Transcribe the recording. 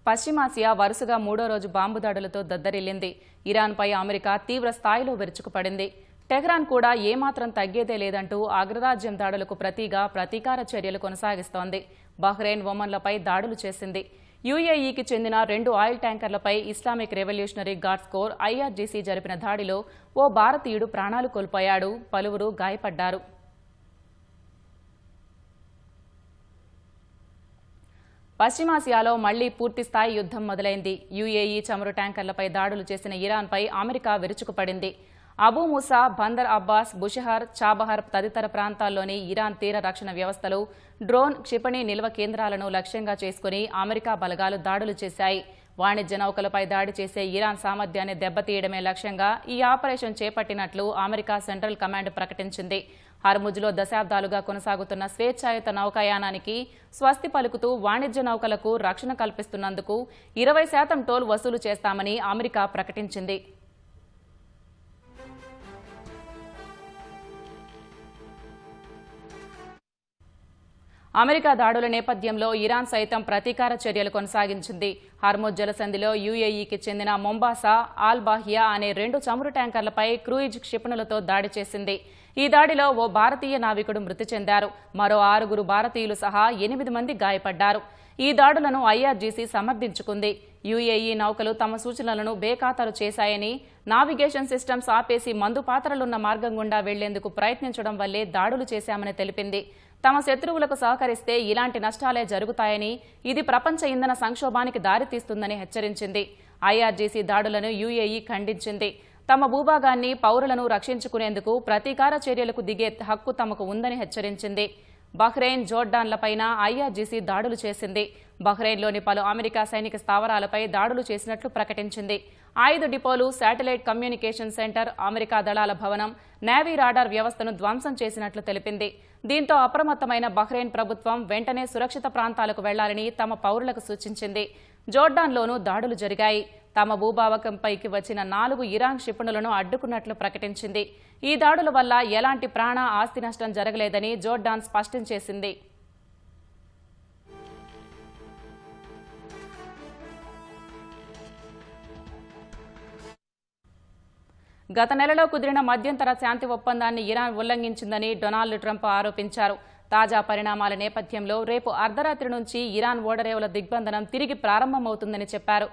పశ్చిమాసియా వరుసగా మూడో రోజు బాంబు దాడులతో దద్దరిల్లింది. ఇరాన్పై అమెరికా తీవ్ర స్థాయిలో విరుచుకుపడింది. టెహ్రాన్ కూడా ఏమాత్రం తగ్గేదే లేదంటూ అగ్రరాజ్యం దాడులకు ప్రతీకార చర్యలు కొనసాగిస్తోంది. బహ్రెయిన్, ఒమన్లపై దాడులు చేసింది. యూఏఈకి చెందిన 2 ఆయిల్ ట్యాంకర్లపై Islamic revolutionary guards corps IRGC జరిపిన దాడిలో ఓ భారతీయుడు ప్రాణాలు కోల్పోయాడు, పలువురు గాయపడ్డారు. పశ్చిమాసియాలో మళ్లీ పూర్తిస్థాయి యుద్ధం మొదలైంది. యూఏఈ చమురు ట్యాంకర్లపై దాడులు చేసిన ఇరాన్పై అమెరికా విరుచుకుపడింది. అబూ ముసా, బందర్ అబ్బాస్, బుషహర్, చాబహర్ తదితర ప్రాంతాల్లోని ఇరాన్ తీర రక్షణ వ్యవస్థలు, డ్రోన్, క్షిపణి నిల్వ కేంద్రాలను లక్ష్యంగా చేసుకుని అమెరికా బలగాలు దాడులు చేశాయి. వాణిజ్య నౌకలపై దాడి చేసే ఇరాన్ సామర్థ్యాన్ని దెబ్బతీయడమే లక్ష్యంగా ఈ ఆపరేషన్ చేపట్టినట్లు అమెరికా సెంట్రల్ కమాండ్ ప్రకటించింది. హర్ముజ్లో దశాబ్దాలుగా కొనసాగుతున్న స్వేచ్ఛాయుత నౌకాయానానికి స్వస్తి పలుకుతూ వాణిజ్య నౌకలకు రక్షణ కల్పిస్తున్నందుకు 20% టోల్ వసూలు చేస్తామని అమెరికా ప్రకటించింది. అమెరికా దాడుల నేపథ్యంలో ఇరాన్ సైతం ప్రతీకార చర్యలు కొనసాగించింది. హర్ముజ్ జలసంధిలో యూఏఈకి చెందిన మొంబాసా, ఆల్ బాహియా అనే 2 చమురు ట్యాంకర్లపై క్రూయిజ్ క్షిపణులతో దాడి చేసింది. ఈ దాడిలో ఓ భారతీయ నావికుడు మృతి చెందారు. మరో 6 భారతీయులు సహా 8 మంది గాయపడ్డారు. ఈ దాడులను ఐఆర్జీసీ సమర్థించుకుంది. యూఏఈ నౌకలు తమ సూచనలను బేఖాతరు చేశాయని, నావిగేషన్ సిస్టమ్స్ ఆపేసి మందు పాత్రలున్న మార్గం గుండా వెళ్లేందుకు ప్రయత్నించడం వల్లే దాడులు చేశామని తెలిపింది. తమ శత్రువులకు సహకరిస్తే ఇలాంటి నష్టాలే జరుగుతాయని, ఇది ప్రపంచ ఇంధన సంక్షోభానికి దారితీస్తుందని హెచ్చరించింది. ఐఆర్జీసీ దాడులను యూఏఈ ఖండించింది. తమ భూభాగాన్ని, పౌరులను రక్షించుకునేందుకు ప్రతీకార చర్యలకు దిగే హక్కు తమకు ఉందని హెచ్చరించింది. బహ్రెయిన్, జోర్డాన్లపైన ఐఆర్జీసీ దాడులు చేసింది. బహ్రెయిన్లోని పలు అమెరికా సైనిక స్థావరాలపై దాడులు చేసినట్లు ప్రకటించింది. ఆయుధ డిపోలు, శాటిలైట్ కమ్యూనికేషన్ సెంటర్, అమెరికా దళాల భవనం, నేవీ రాడార్ వ్యవస్థను ధ్వంసం చేసినట్లు తెలిపింది. దీంతో అప్రమత్తమైన బహ్రెయిన్ ప్రభుత్వం వెంటనే సురక్షిత ప్రాంతాలకు వెళ్లాలని తమ పౌరులకు సూచించింది. జోర్డాన్లోనూ దాడులు జరిగాయి. తమ భూభాగంపైకి వచ్చిన 4 ఇరాన్ క్షిపణులను అడ్డుకున్నట్లు ప్రకటించింది. ఈ దాడుల వల్ల ఎలాంటి ప్రాణ, ఆస్తి నష్టం జరగలేదని జోర్డాన్ స్పష్టం చేసింది. గత నెలలో కుదిరిన మధ్యంతర శాంతి ఒప్పందాన్ని ఇరాన్ ఉల్లంఘించిందని డొనాల్డ్ ట్రంప్ ఆరోపించారు. తాజా పరిణామాల నేపథ్యంలో రేపు అర్ధరాత్రి నుంచి ఇరాన్ ఓడరేవుల దిగ్బంధనం తిరిగి ప్రారంభమవుతుందని చెప్పారు.